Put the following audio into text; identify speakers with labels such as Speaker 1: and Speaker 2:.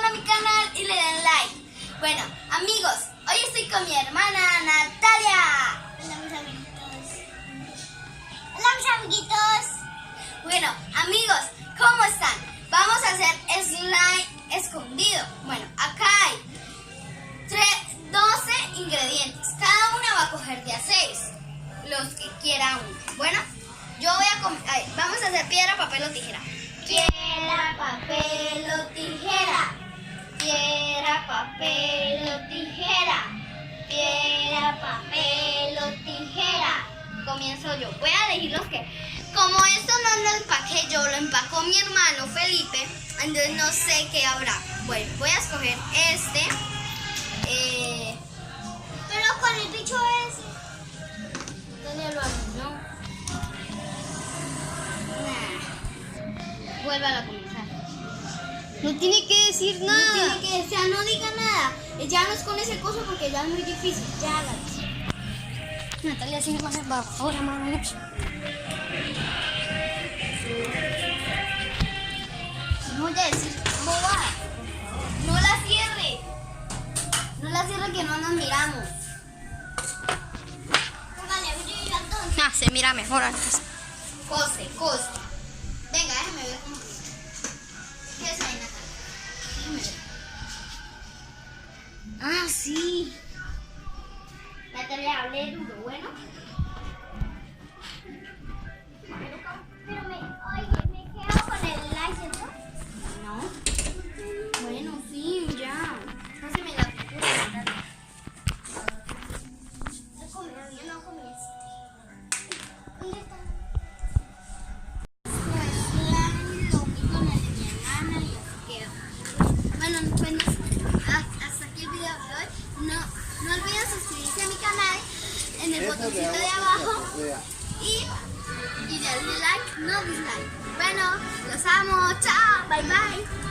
Speaker 1: a mi canal y le den like. Bueno, amigos, hoy estoy con mi hermana Natalia.
Speaker 2: Hola mis amiguitos. Hola mis amiguitos.
Speaker 1: Bueno, amigos, ¿cómo están? Vamos a hacer slime escondido. Bueno, acá hay 12 ingredientes. Cada una va a coger de a 6. Los que quiera uno. Bueno, yo voy a vamos a hacer piedra, papel o tijera. Piedra, papel o tijera. Piedra, papel o tijera. Piedra, papel o tijera. Comienzo yo. Voy a elegir los que... Como esto no lo empaqué yo, lo empacó mi hermano Felipe. Entonces no sé qué habrá. Bueno, voy a escoger este.
Speaker 2: Pero con el bicho ese.
Speaker 1: ¿Dónde lo arruinó? Nah. Vuélvalo a comenzar.
Speaker 2: No tiene que decir
Speaker 1: No tiene que, o sea, no diga nada. Ya no es con ese coso porque ya es muy difícil. Ya hágalo.
Speaker 2: Natalia, sí, más abajo. Ahora, mamá.
Speaker 1: No voy a decir bobada. No la cierre. No la cierre que no nos miramos.
Speaker 2: Se mira mejor antes.
Speaker 1: Cose. Venga, déjame ver cómo. ¿Qué es ahí, Natalia? Déjame ver. Ah, sí. Natalia, hablé duro, bueno.
Speaker 2: Pero oye, me quedo con el like, ¿cierto?
Speaker 1: No. Bueno, sí, ya. Pásame la pintura, Natalia.
Speaker 2: No comienzo. ¿Dónde está?
Speaker 1: Bueno, hasta aquí el video de hoy. No olviden suscribirse a mi canal en el botoncito de abajo y darle like, no dislike. Bueno, los amo, chao, bye bye.